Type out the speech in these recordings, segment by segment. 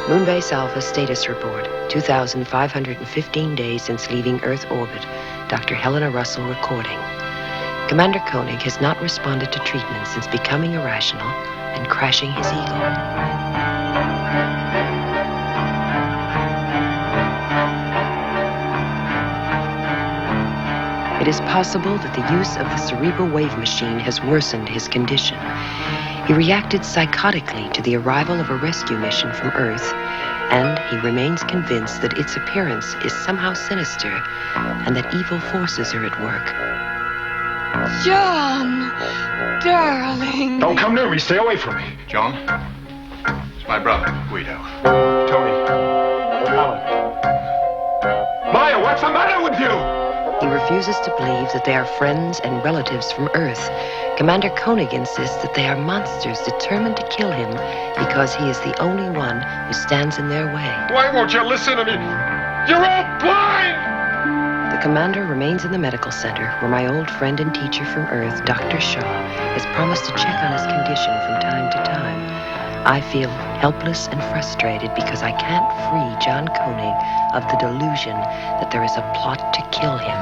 Moonbase Alpha status report. 2,515 days since leaving Earth orbit. Dr. Helena Russell recording. Commander Koenig has not responded to treatment since becoming irrational and crashing his ego. It is possible that the use of the cerebral wave machine has worsened his condition. He reacted psychotically to the arrival of a rescue mission from Earth, and he remains convinced that its appearance is somehow sinister and that evil forces are at work. John, darling. Don't come near me. Stay away from me. John, it's my brother, Guido. Tony. Alan. Maya, what's the matter with you? He refuses to believe that they are friends and relatives from Earth. Commander Koenig insists that they are monsters determined to kill him because he is the only one who stands in their way. Why won't you listen to me? You're all blind! The commander remains in the medical center where my old friend and teacher from Earth, Dr. Shaw, has promised to check on his condition from time to time. I feel helpless and frustrated because I can't free John Koenig of the delusion that there is a plot to kill him.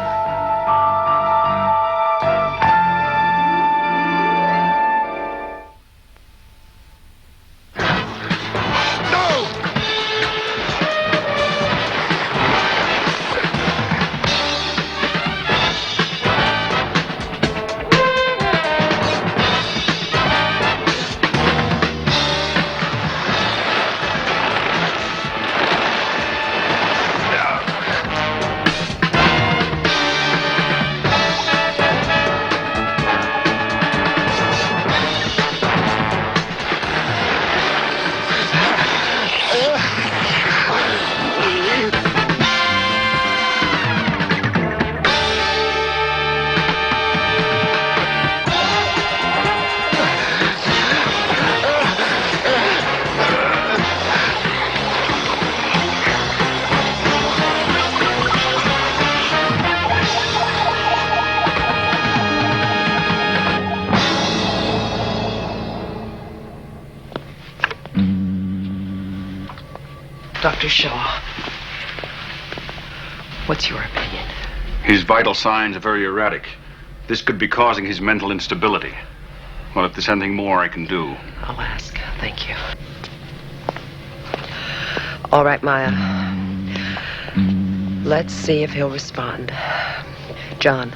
Dr. Shaw, what's your opinion? His vital signs are very erratic. This could be causing his mental instability. Well, if there's anything more I can do. I'll ask. Thank you. All right, Maya. Let's see if he'll respond. John.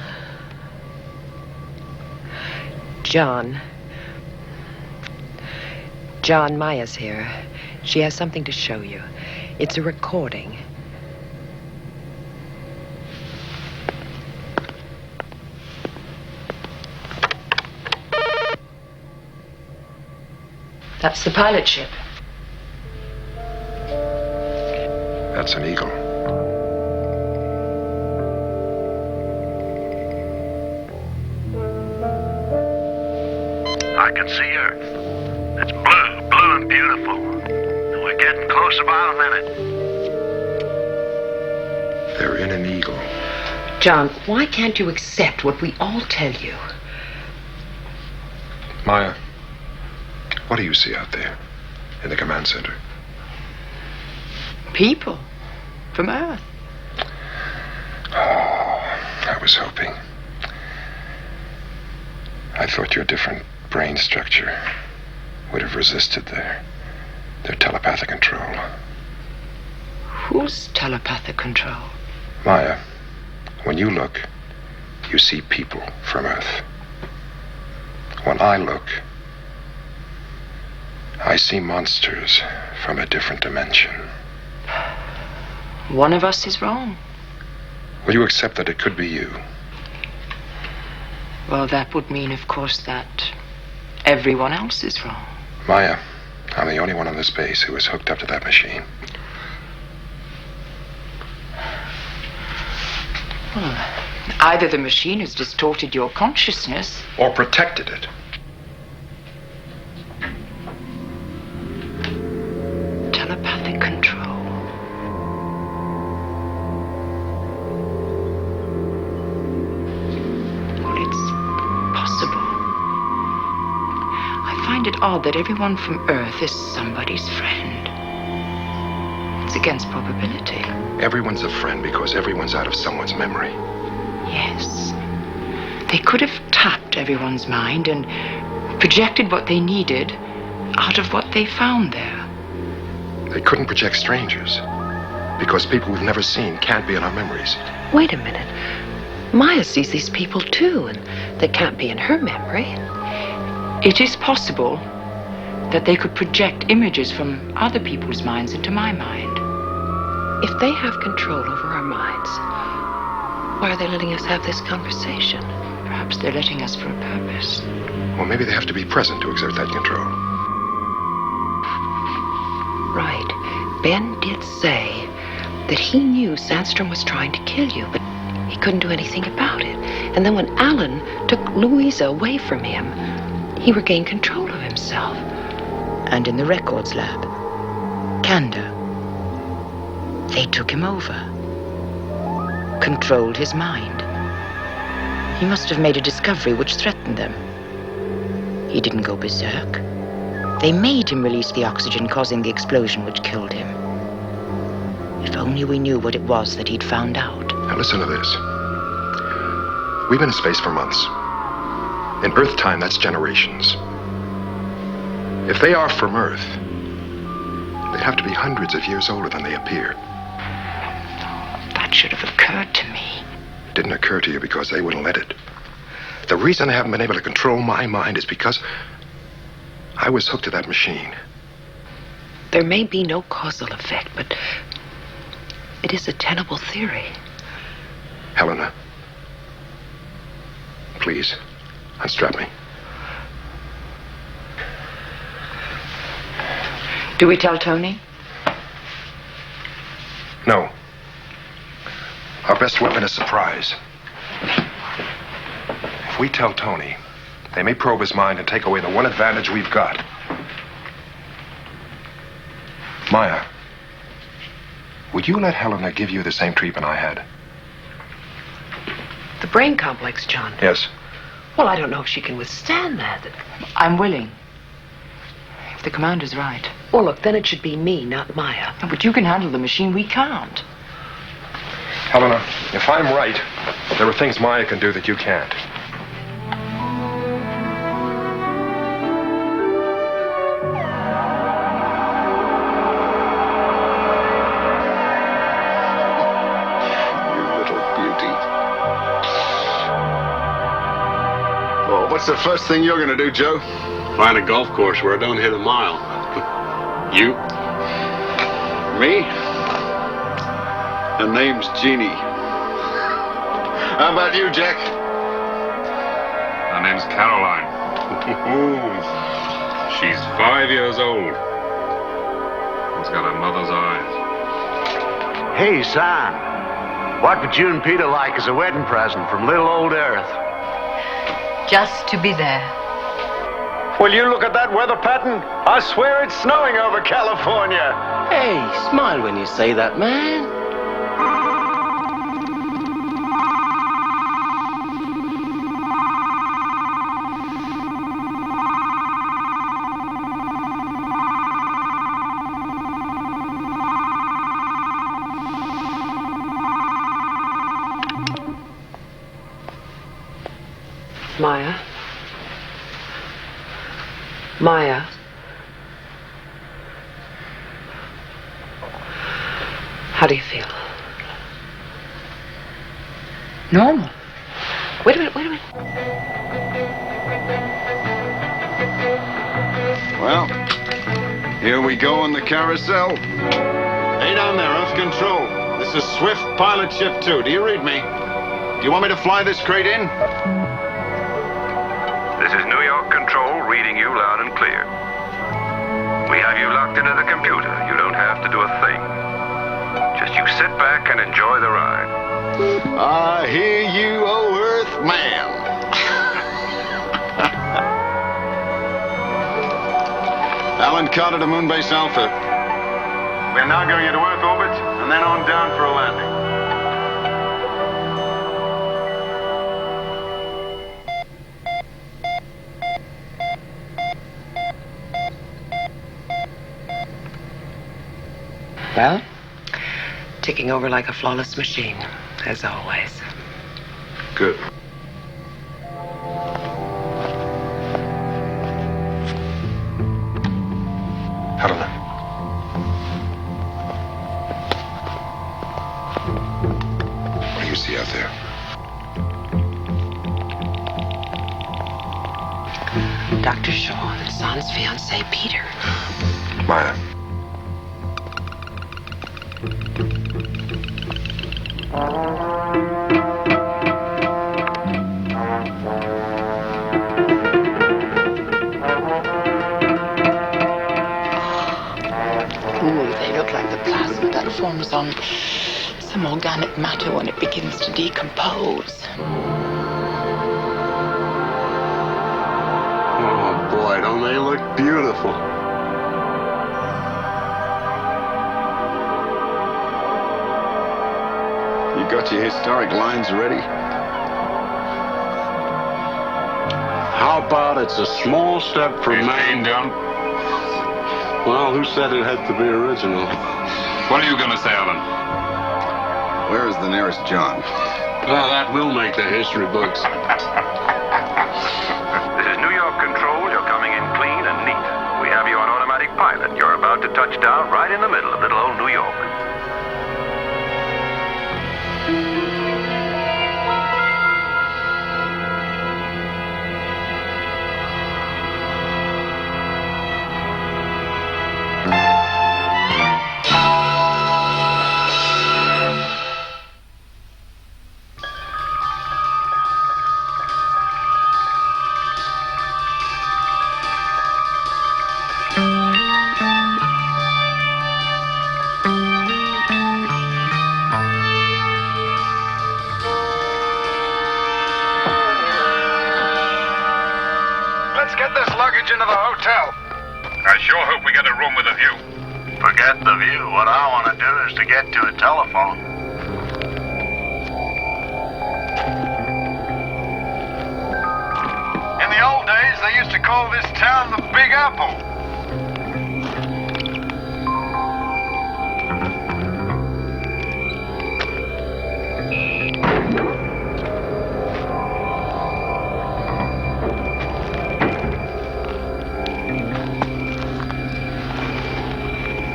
John, Maya's here. She has something to show you. It's a recording. That's the pilot ship. That's an eagle. I can see Earth. It's blue and beautiful. And we're getting closer by a minute. They're in an eagle. John, why can't you accept what we all tell you? Maya, what do you see out there in the command center? People from Earth. Oh, I was hoping. I thought your different brain structure would have resisted their telepathic control. Whose telepathic control? Maya, when you look, you see people from Earth. When I look, I see monsters from a different dimension. One of us is wrong. Will you accept that it could be you? Well, that would mean, of course, that everyone else is wrong. Maya, I'm the only one on this base who is hooked up to that machine. Well, either the machine has distorted your consciousness, Or protected it. telepathic control. Well, it's possible. I find it odd that everyone from Earth is somebody's friend. against probability. Everyone's a friend because everyone's out of someone's memory. Yes. They could have tapped everyone's mind and projected what they needed out of what they found there. They couldn't project strangers because people we've never seen can't be in our memories. Wait a minute. Maya sees these people too, and they can't be in her memory. It is possible that they could project images from other people's minds into my mind. If they have control over our minds, why are they letting us have this conversation? Perhaps they're letting us for a purpose. Well, maybe they have to be present to exert that control. Right. Ben did say that he knew Sandstrom was trying to kill you, but he couldn't do anything about it. And then when Alan took Louisa away from him, he regained control of himself. And in the records lab, Candor, they took him over, controlled his mind. He must have made a discovery which threatened them. He didn't go berserk. They made him release the oxygen, causing the explosion which killed him. If only we knew what it was that he'd found out. Now listen to this. We've been in space for months. In Earth time, that's generations. If they are from Earth, they'd have to be hundreds of years older than they appear. That should have occurred to me. It didn't occur to you because they wouldn't let it. The reason I haven't been able to control my mind is because I was hooked to that machine. There may be no causal effect, but it is a tenable theory. Helena, please, unstrap me. Do we tell Tony? No. Our best weapon is surprise. If we tell Tony, they may probe his mind and take away the one advantage we've got. Maya, would you let Helena give you the same treatment I had? The brain complex, John. Yes. Well, I don't know if she can withstand that. I'm willing. If the commander's right. Well, look, then it should be me, not Maya. But you can handle the machine, we can't. Helena, if I'm right, there are things Maya can do that you can't. You little beauty. Well, what's the first thing you're gonna do, Joe? Find a golf course where I don't hit a mile. You? Me? Her name's Jeannie. How about you, Jack? Her name's Caroline. She's 5 years old. She's got her mother's eyes. Hey, son. What would you and Peter like as a wedding present from little old Earth? Just to be there. Will you look at that weather pattern? I swear it's snowing over California. Hey, smile when you say that, man. Maya? Maya? How do you feel? Normal. Wait a minute, wait a minute. Well, here we go on the carousel. Hey down there, Earth Control. This is Swift Pilot Ship 2. Do you read me? Do you want me to fly this crate in? This is New York Control reading you loud and clear. We have you locked into the computer. You don't have to do a thing. Just you sit back and enjoy the ride. I hear you, oh Earth man. Alan Carter to Moonbase Alpha. We're now going into Earth orbit and then on down for a landing. Well, Ticking over like a flawless machine, as always. Good. Helena. What do you see out there? Dr. Shaw and Son's fiancé, Peter. Maya. Ooh, they look like the plasma that forms on some organic matter when it begins to decompose. Oh, boy, don't they look beautiful? You got your historic lines ready? How about it's a small step for man down? Well, who said it had to be original? What are you going to say, Alan? Where is the nearest John? Well, that will make the history books. This is New York Control. You're coming in clean and neat. We have you on automatic pilot. You're about to touch down right in the middle of little old New York. Let's get this luggage into the hotel. I sure hope we get a room with a view. Forget the view. What I want to do is to get to a telephone. In the old days, they used to call this town the Big Apple.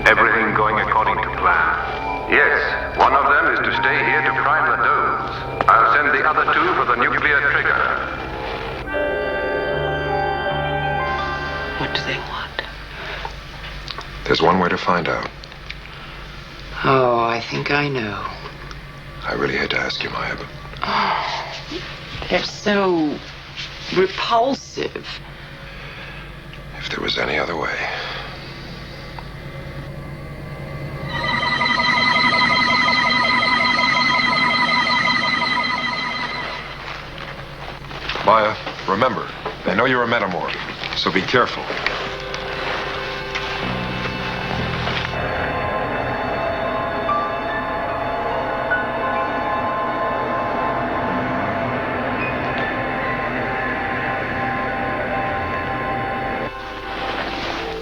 Everything going according to plan. Yes, one of them is to stay here to prime the domes. I'll send the other two for the nuclear trigger. What do they want? There's one way to find out. Oh, I think I know. I really hate to ask you, Maya, but Oh, they're so repulsive. if there was any other way. Maya, remember, they know you're a metamorph, so be careful.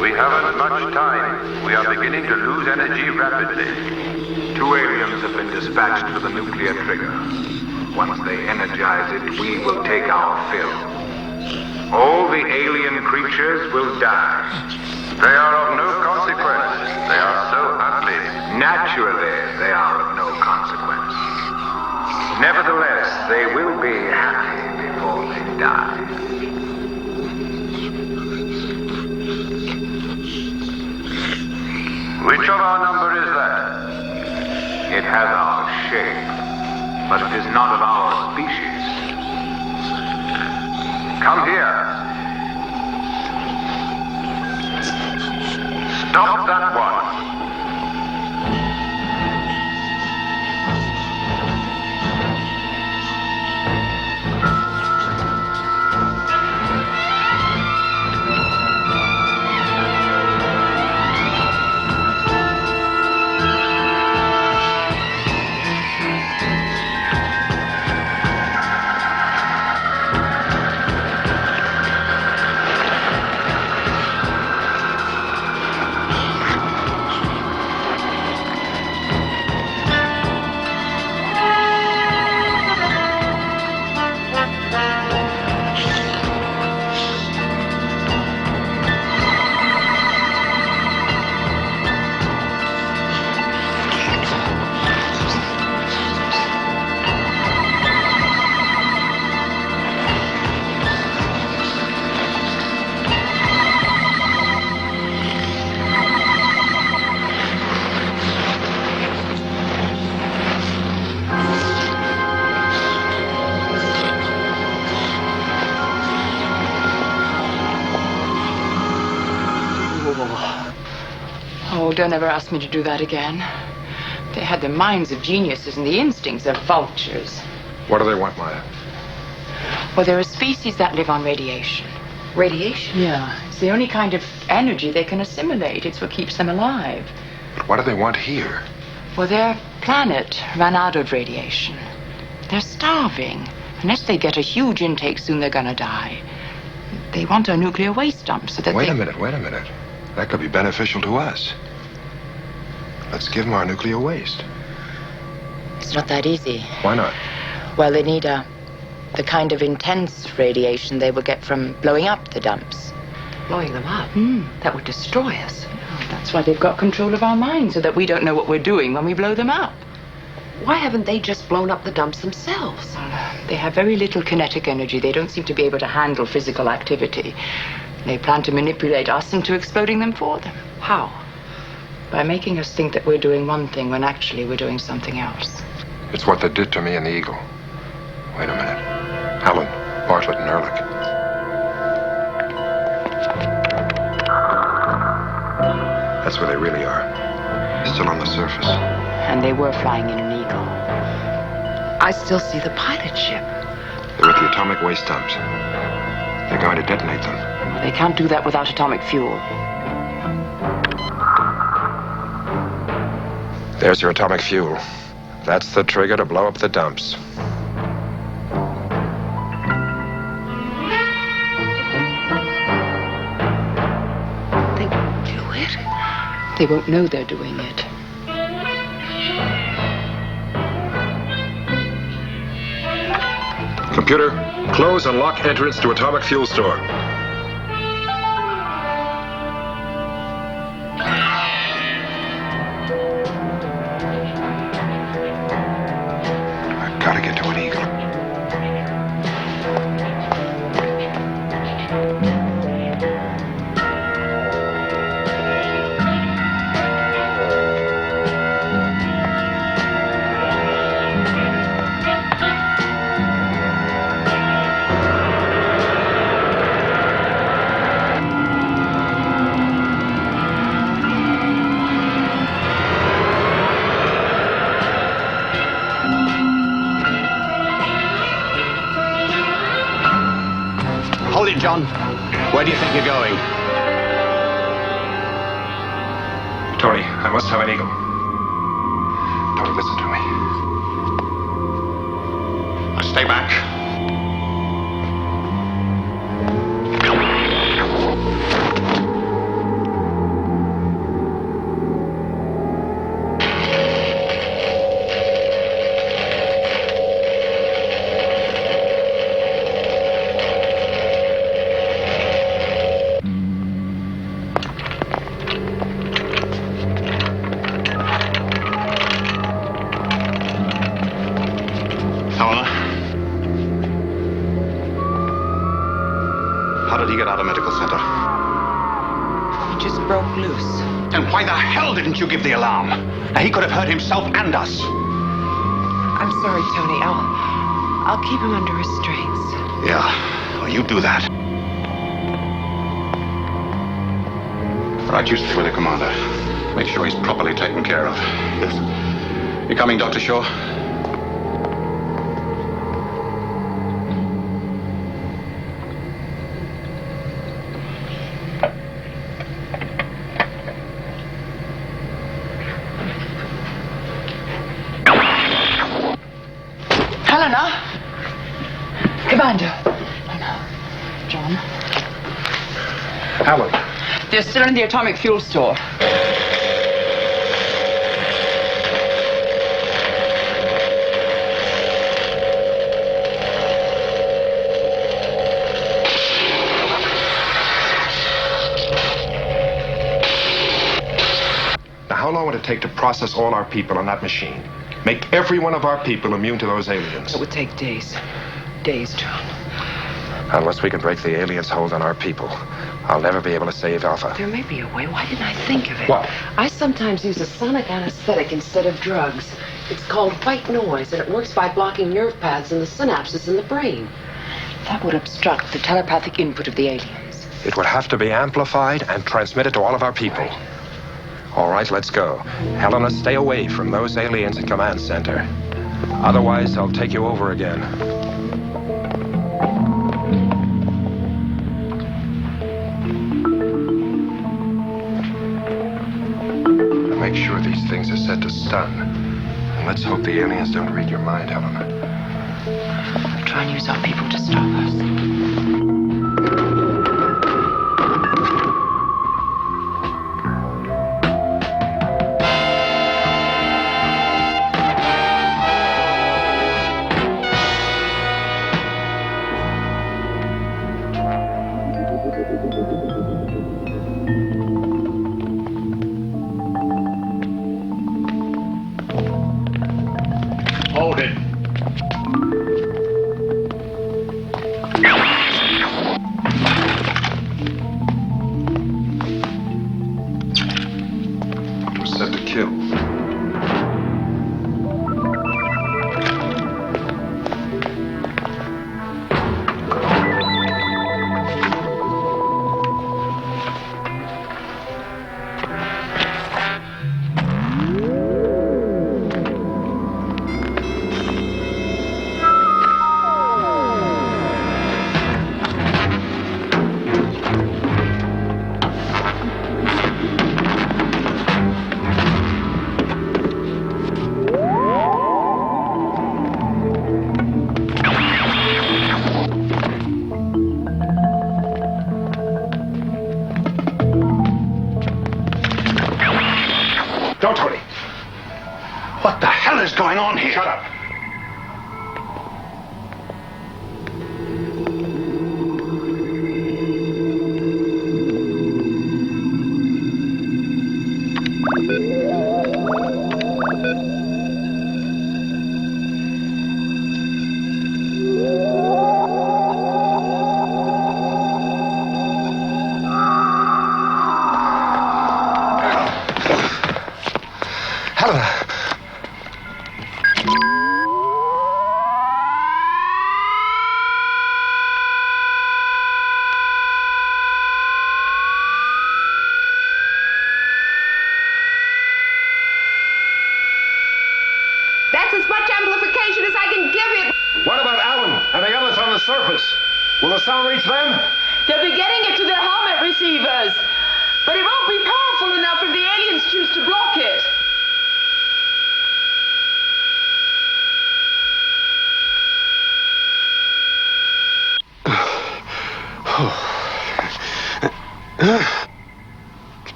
We haven't much time. We are beginning to lose energy rapidly. 2 aliens have been dispatched for the nuclear trigger. Once they energize it, we will take our fill. All the alien creatures will die. They are of no consequence. They are so ugly. Naturally, they are of no consequence. Nevertheless, they will be happy before they die. Which of our number is that? It has our shape, but it is not of our species. Come here. Stop that one. Oh, don't ever ask me to do that again. They had the minds of geniuses and the instincts of vultures. What do they want, Maya? Well, they're a species that live on radiation. Radiation? Yeah. It's the only kind of energy they can assimilate. It's what keeps them alive. But what do they want here? Well, their planet ran out of radiation. They're starving. Unless they get a huge intake soon, they're gonna die. They want a nuclear waste dump so that Wait a minute. That could be beneficial to us. Let's give them our nuclear waste. It's not that easy. Why not? Well, they need the kind of intense radiation they will get from blowing up the dumps. Blowing them up? That would destroy us. That's why they've got control of our minds, so that we don't know what we're doing when we blow them up. Why haven't they just blown up the dumps themselves? They have very little kinetic energy. They don't seem to be able to handle physical activity. They plan to manipulate us into exploding them for them. How? By making us think that we're doing one thing when actually we're doing something else. It's what they did to me in the Eagle. Wait a minute. Helen, Bartlett, and Ehrlich. That's where they really are. Still on the surface. And they were flying in an Eagle. I still see the pilot ship. They're at the atomic waste dumps. They're going to detonate them. They can't do that without atomic fuel. There's your atomic fuel. That's the trigger to blow up the dumps. They won't do it. They won't know they're doing it. Computer, close and lock entrance to atomic fuel store. I've got to get to an Eagle. Hold it, John. Where do you think you're going? Tony, I must have an Eagle. Tony, listen to me. Now stay back. How did he get out of medical center? He just broke loose. Then why the hell didn't you give the alarm? Now, he could have hurt himself and us. I'm sorry, Tony. I'll keep him under restraints. Yeah, well, you do that. Right, you stay with the commander. Make sure he's properly taken care of. Yes. You coming, Dr. Shaw? Helena! Commander. John. Helen. They're still in the atomic fuel store. Now, how long would it take to process all our people on that machine? Make every one of our people immune to those aliens? It would take days. Days, John. Unless we can break the aliens' hold on our people, I'll never be able to save Alpha. There may be a way. Why didn't I think of it? What? I sometimes use a sonic anesthetic instead of drugs. It's called white noise, and it works by blocking nerve paths in the synapses in the brain. That would obstruct the telepathic input of the aliens. It would have to be amplified and transmitted to all of our people. All right, let's go. Helena, stay away from those aliens in Command Center. Otherwise, I'll take you over again. Now make sure these things are set to stun. And let's hope the aliens don't read your mind, Helena. I'll try and use our people to stop us. Hold it. It was set to kill. Don't, Tony. What the hell is going on here? Shut up. Helena! That's as much amplification as I can give it. What about Alan and the others on the surface? Will the sound reach them? They'll be getting it to their helmet receivers. But it won't be powerful enough if the aliens choose to block it.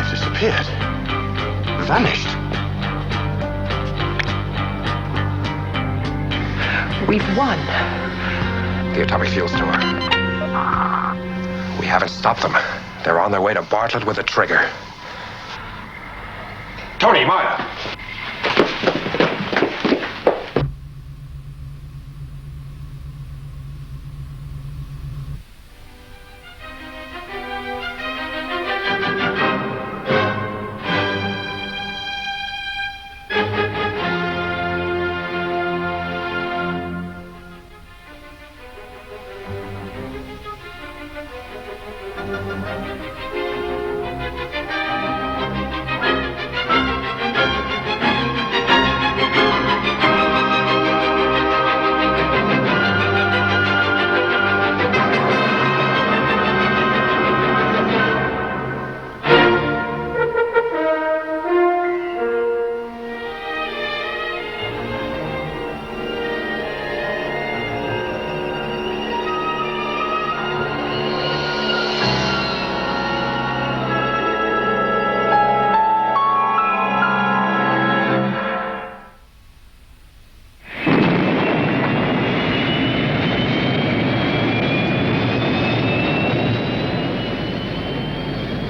Disappeared. Vanished. We've won. The atomic fuel store. We haven't stopped them. They're on their way to Bartlett with a trigger. Tony, Maya.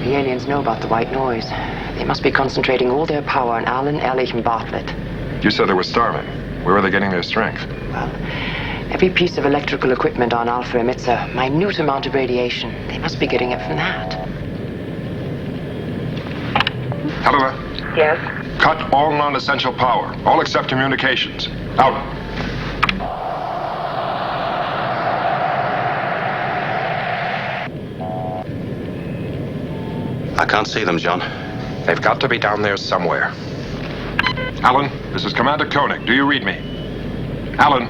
The aliens know about the white noise. They must be concentrating all their power on Alan, Ehrlich, and Bartlett. You said they were starving. Where are they getting their strength? Well, every piece of electrical equipment on Alpha emits a minute amount of radiation. They must be getting it from that. Helena. Yes. Cut all non-essential power. All except communications. Out. I can't see them, John. They've got to be down there somewhere. Alan, this is Commander Koenig. Do you read me? Alan?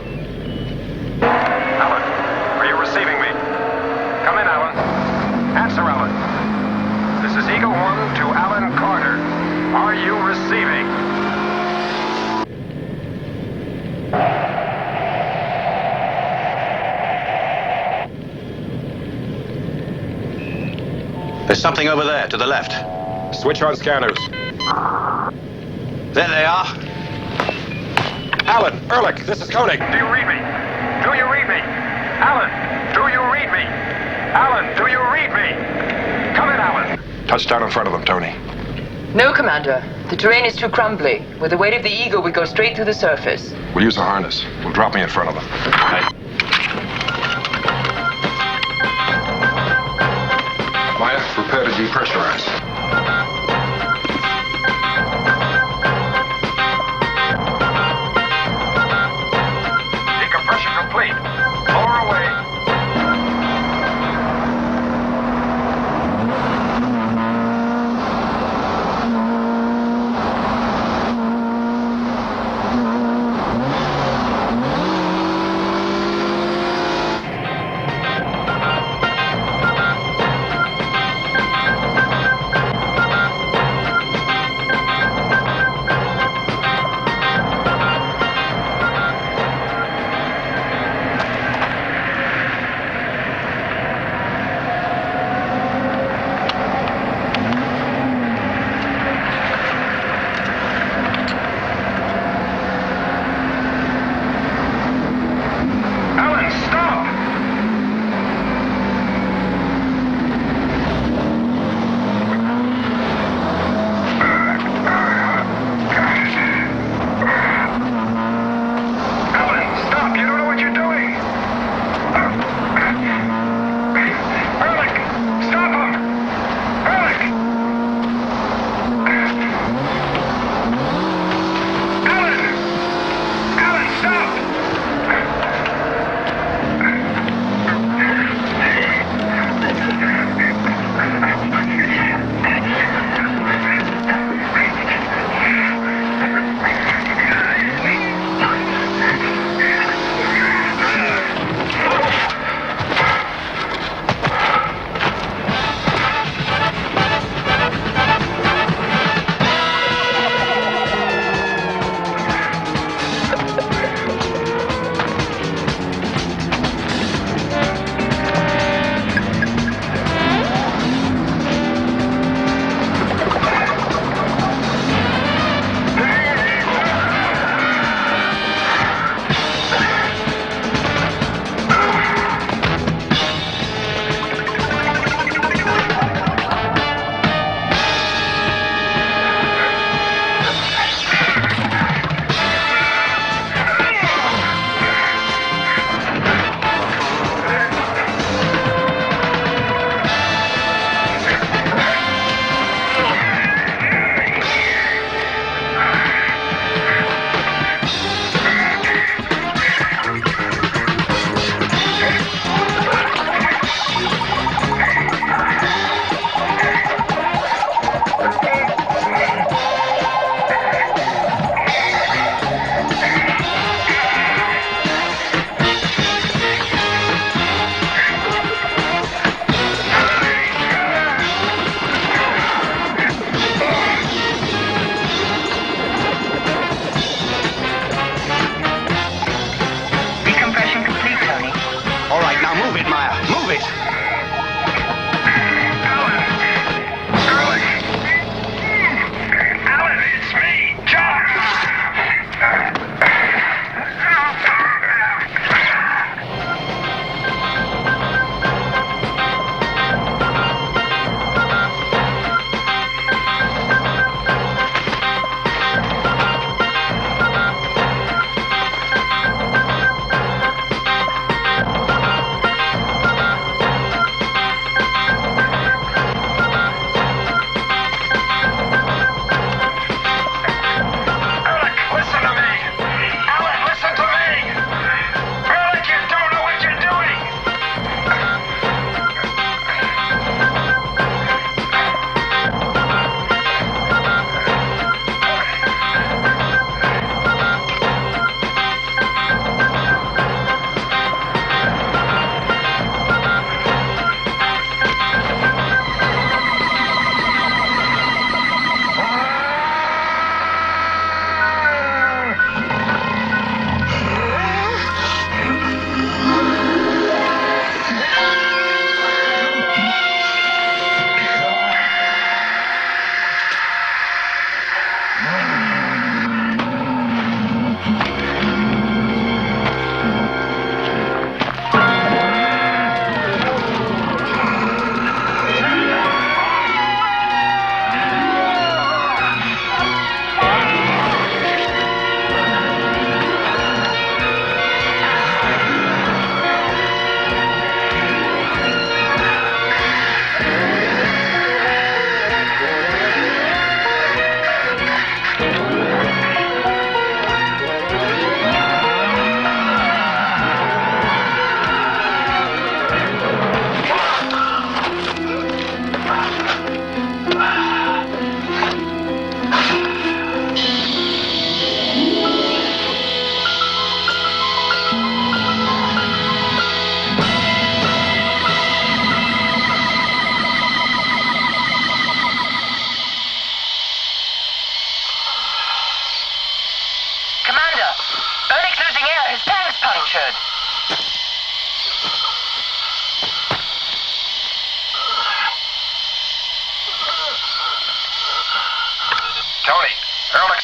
Alan, are you receiving me? Come in, Alan. Answer, Alan. This is Eagle 1 to Alan Carter. Are you receiving? There's something over there, to the left. Switch on scanners. There they are. Alan, Ehrlich, this is Koenig. Do you read me? Do you read me? Alan, do you read me? Alan, do you read me? Come in, Alan. Touchdown in front of them, Tony. No, Commander. The terrain is too crumbly. With the weight of the Eagle, we go straight through the surface. We'll use a harness. We'll drop me in front of them. Right. Maya, prepare to depressurize. Decompression complete. Lower away.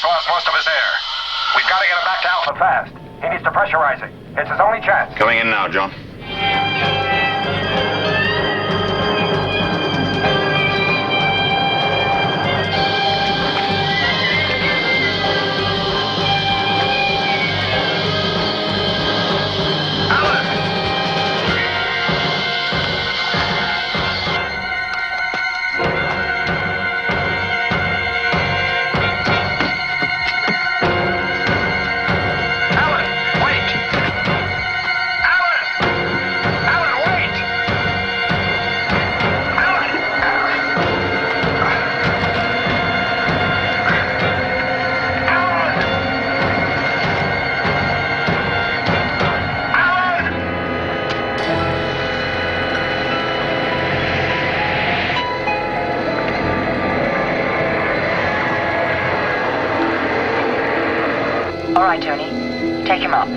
lost most of his air. We've got to get him back to Alpha fast. He needs to pressurize it. It's his only chance. Coming in now, John. All right, Tony. Take him up.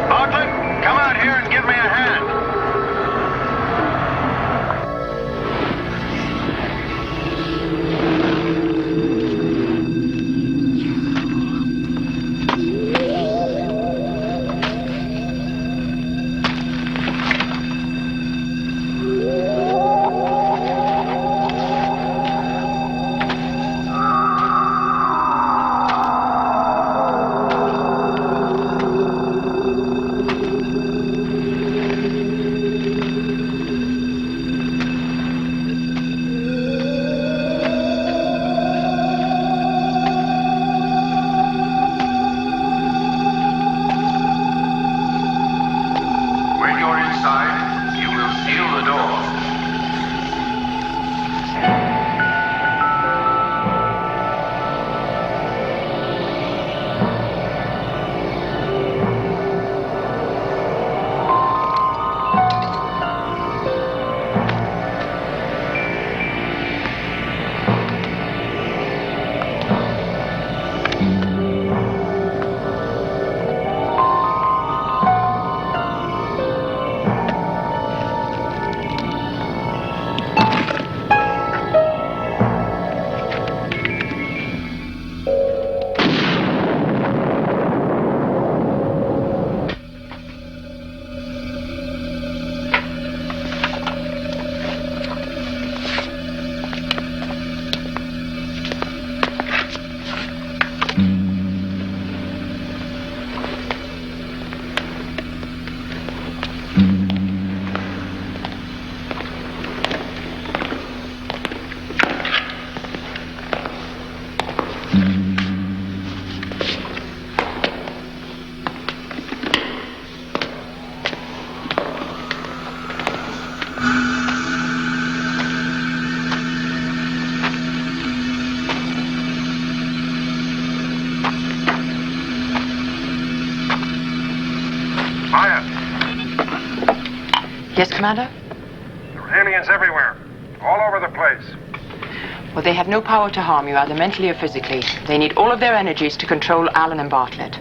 Bartlett, come out here and give me a hand. When you're inside, you will seal the door. Maya, Yes, Commander? there are aliens everywhere. All over the place. Well, they have no power to harm you, either mentally or physically. They need all of their energies to control Alan and Bartlett.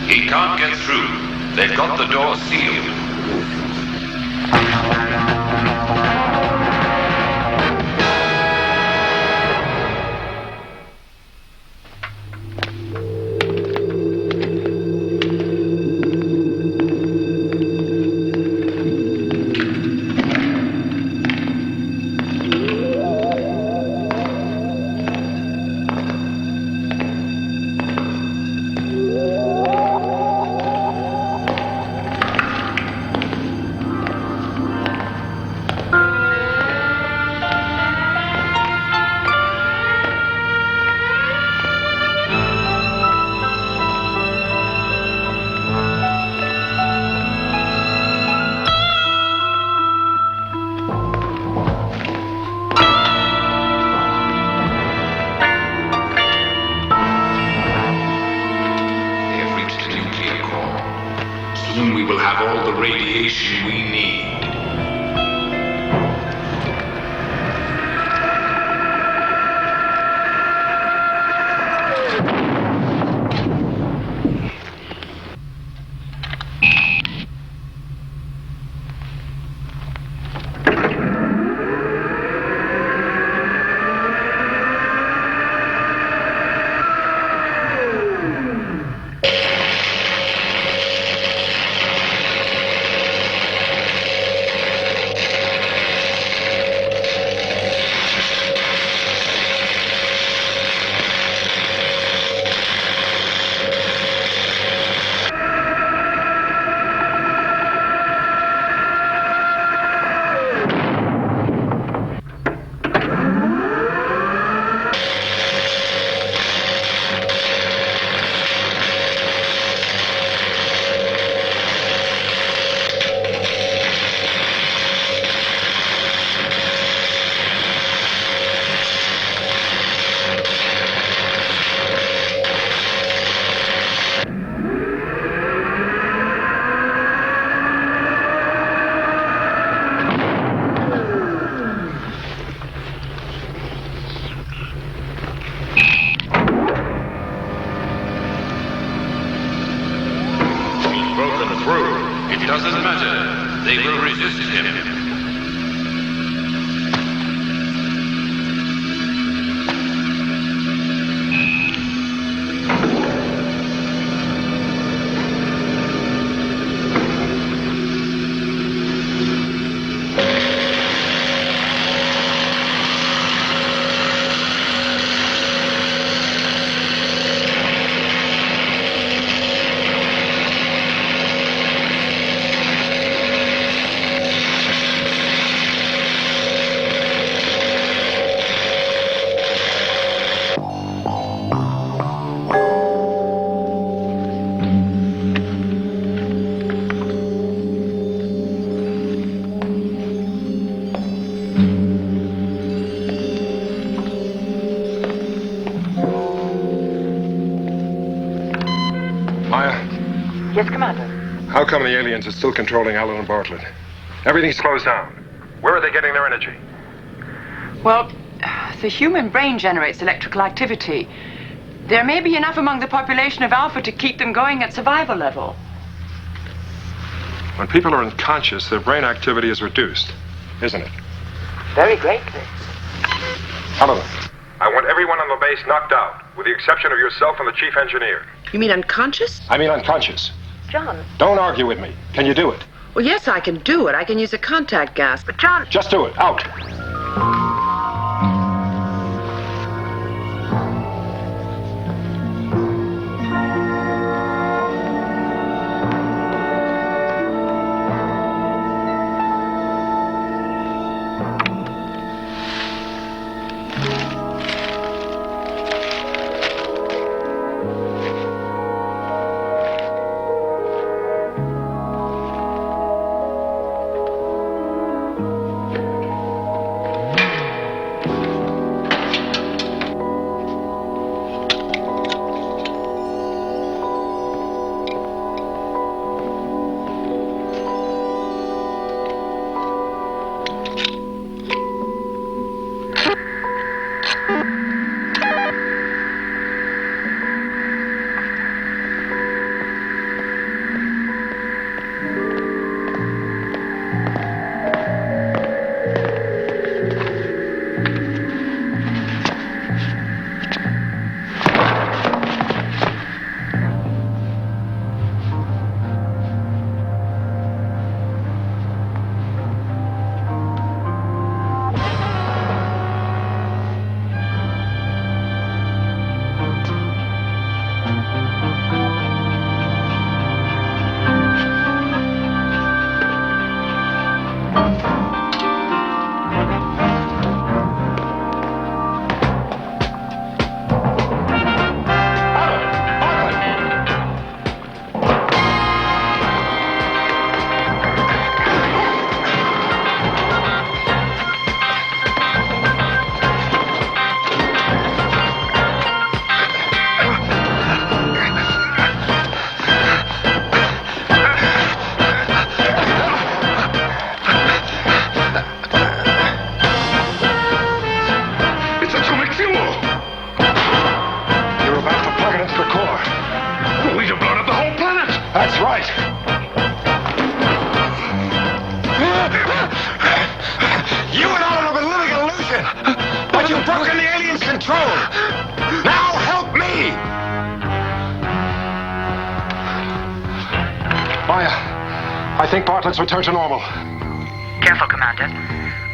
He can't get through. They've got the door sealed. Soon we will have all the radiation we need. It doesn't matter. They will resist him. Yes, Commander. How come the aliens are still controlling Allen and Bartlett? Everything's closed down. Where are they getting their energy? Well, the human brain generates electrical activity. There may be enough among the population of Alpha to keep them going at survival level. When people are unconscious, their brain activity is reduced, isn't it? Very greatly. Sullivan. I want everyone on the base knocked out, with the exception of yourself and the chief engineer. You mean unconscious? I mean unconscious. John. Don't argue with me. Can you do it? Well, yes, I can do it. I can use a contact gas. But, John... Just do it. Out. That's right. You and Alan have been living an illusion, but you've broken the alien's control. Now help me! Maya, I think Bartlett's returned to normal. Careful, Commander.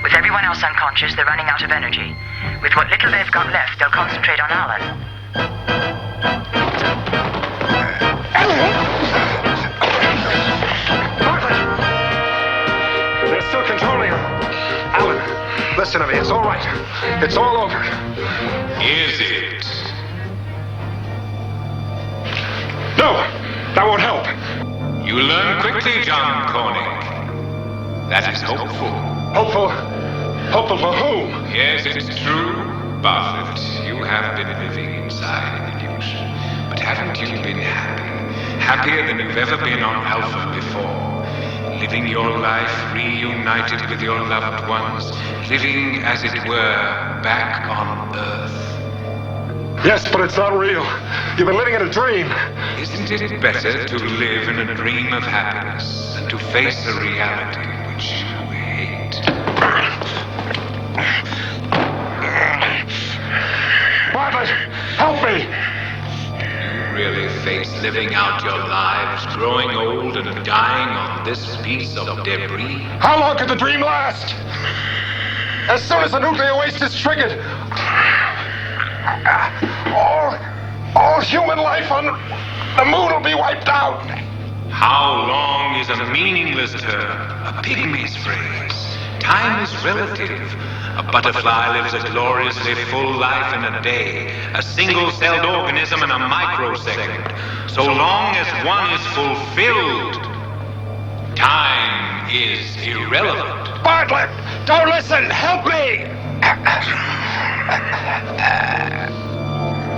With everyone else unconscious, they're running out of energy. With what little they've got left, they'll concentrate on Alan. Bartlett! They're still controlling him. Alan, listen to me. It's all right. It's all over. Is it? No, that won't help. You learn quickly, John Corning. That is hopeful. Hopeful? Hopeful for whom? Yes, it's true, Bartlett. You have been living inside an illusion. But haven't you been happy? Happier than you've ever been on Alpha before. Living your life reunited with your loved ones. Living, as it were, back on Earth. Yes, but it's not real. You've been living in a dream. Isn't it better to live in a dream of happiness than to face a reality which you hate? Bartlett, help me! You really face living out your lives, growing old and dying on this piece of debris? How long could the dream last? As soon as the nuclear waste is triggered, all human life on the moon will be wiped out. How long is a meaningless term, a pygmy's phrase? Time is relative. A butterfly lives a gloriously full life in a day, a single-celled organism in a microsecond. So long as one is fulfilled, time is irrelevant. Bartlett, don't listen! Help me!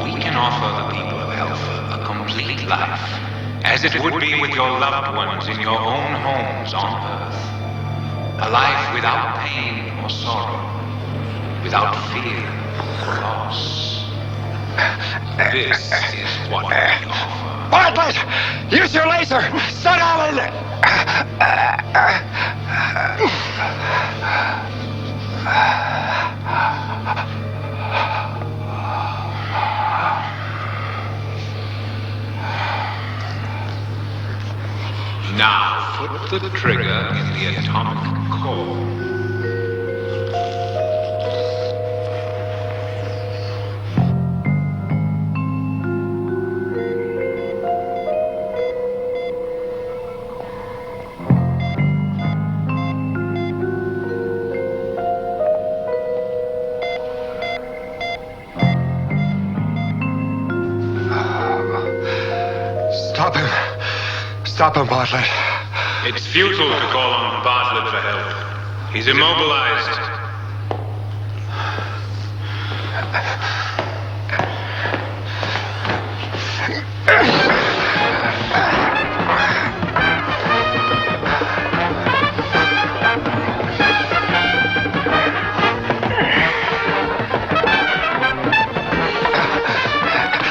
We can offer the people of Alpha a complete life, as it would be with your loved ones in your own homes on Earth. A life without pain or sorrow, without fear or loss. This is what we offer. Bartlett! Use your laser! Stun Alan! Now, put the trigger in the atomic core. Stop him. Stop him, Bartlett. It's futile to call on Bartlett for help. He's immobilized.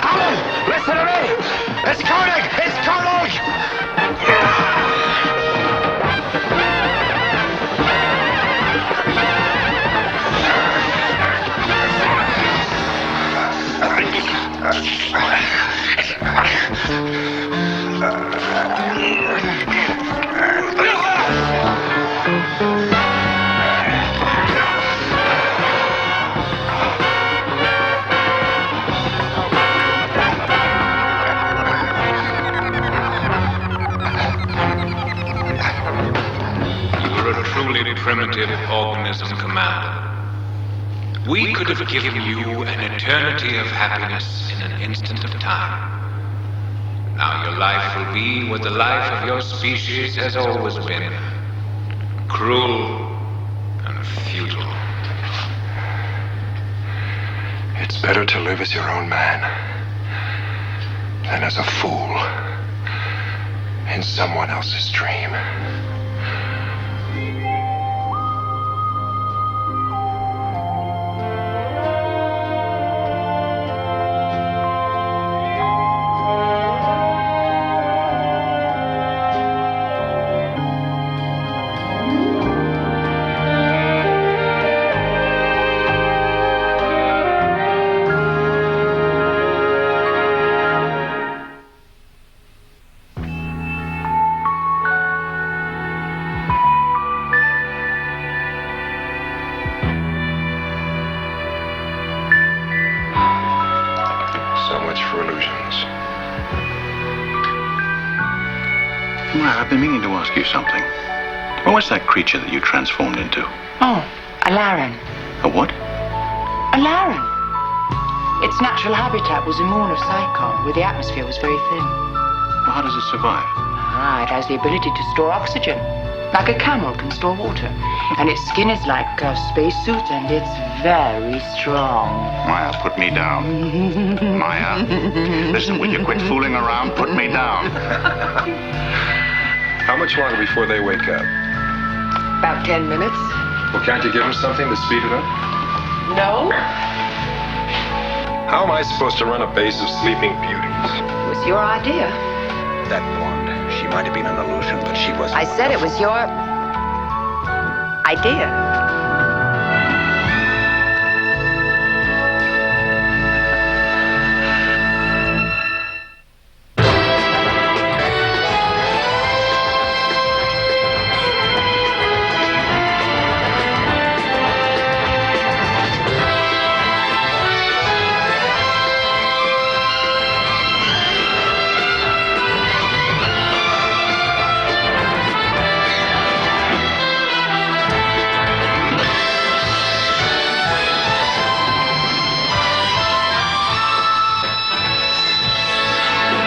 Alan, listen to me! It's Koenig! It's Koenig! You're a truly primitive organism, Commander. We could have given you an eternity of happiness in an instant of time. Now your life will be what the life of your species has always been. Cruel and futile. It's better to live as your own man than as a fool in someone else's dream. Maya, I've been meaning to ask you something. What was that creature that you transformed into? Oh, a Laren. A what? A Laren. Its natural habitat was a moon of Psychon, where the atmosphere was very thin. Well, how does it survive? It has the ability to store oxygen, like a camel can store water. And its skin is like a spacesuit, and it's very strong. Maya, put me down. Maya, listen, will you quit fooling around? Put me down. How much longer before they wake up? About 10 minutes. Well, can't you give them something to speed it up? No. How am I supposed to run a base of sleeping beauties? It was your idea. That blonde, she might have been an illusion, but she was... I said it was your idea.